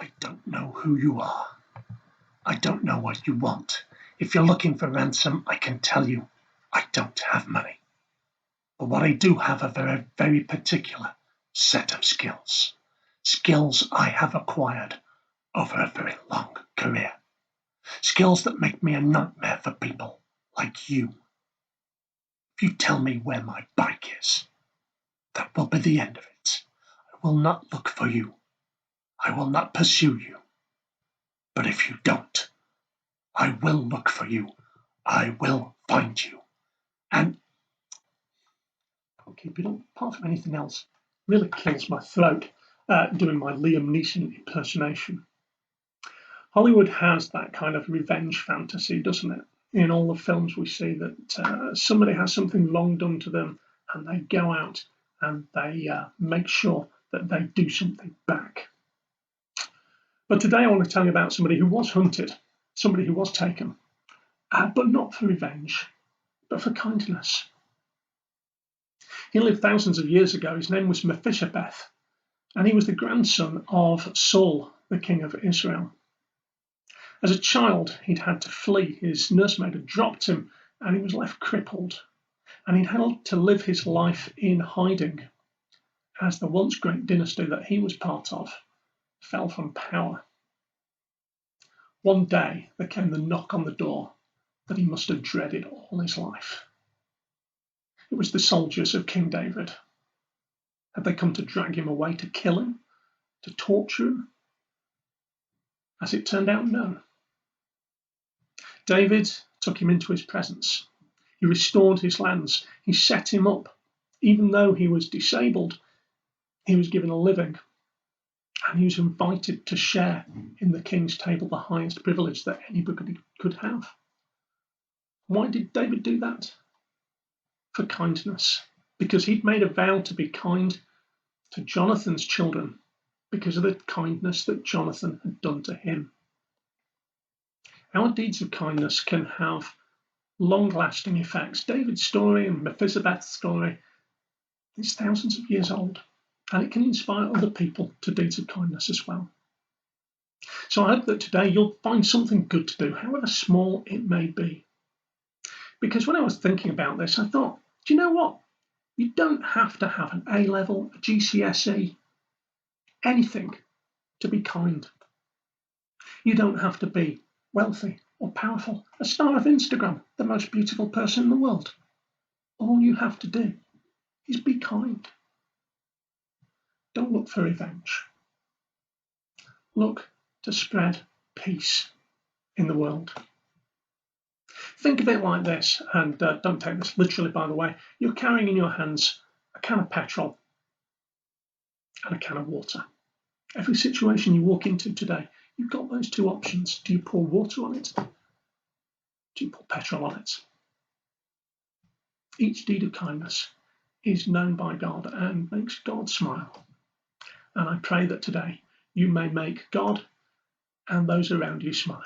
I don't know who you are. I don't know what you want. If you're looking for ransom, I can tell you I don't have money. But what I do have are very, very particular set of skills. Skills I have acquired over a very long career. Skills that make me a nightmare for people like you. If you tell me where my bike is, that will be the end of it. I will not look for you. I will not pursue you. But if you don't, I will look for you. I will find you. And I'll keep it up. Apart from anything else, really kills my throat doing my Liam Neeson impersonation. Hollywood has that kind of revenge fantasy, doesn't it? In all the films we see that somebody has something wrong done to them and they go out and they make sure that they do something back. But today I want to tell you about somebody who was hunted, somebody who was taken, but not for revenge, but for kindness. He lived thousands of years ago. His name was Mephibosheth, and he was the grandson of Saul, the king of Israel. As a child, he'd had to flee. His nursemaid had dropped him, and he was left crippled. And he'd had to live his life in hiding, as the once great dynasty that he was part of fell from power. One day, there came the knock on the door that he must have dreaded all his life. It was the soldiers of King David. Had they come to drag him away, to kill him, to torture him? As it turned out, no. David took him into his presence. He restored his lands. He set him up. Even though he was disabled, he was given a living. And he was invited to share in the king's table, the highest privilege that anybody could have. Why did David do that? For kindness. Because he'd made a vow to be kind to Jonathan's children because of the kindness that Jonathan had done to him. Our deeds of kindness can have long-lasting effects. David's story and Mephibosheth's story is thousands of years old, and it can inspire other people to deeds of kindness as well. So I hope that today you'll find something good to do, however small it may be. Because when I was thinking about this, I thought, do you know what? You don't have to have an A-level, a GCSE, anything to be kind. You don't have to be wealthy or powerful, a star of Instagram, the most beautiful person in the world. All you have to do is be kind. Don't look for revenge. Look to spread peace in the world. Think of it like this, and don't take this literally, by the way. You're carrying in your hands a can of petrol and a can of water. Every situation you walk into today, you've got those two options. Do you pour water on it? Do you pour petrol on it? Each deed of kindness is known by God and makes God smile. And I pray that today you may make God and those around you smile.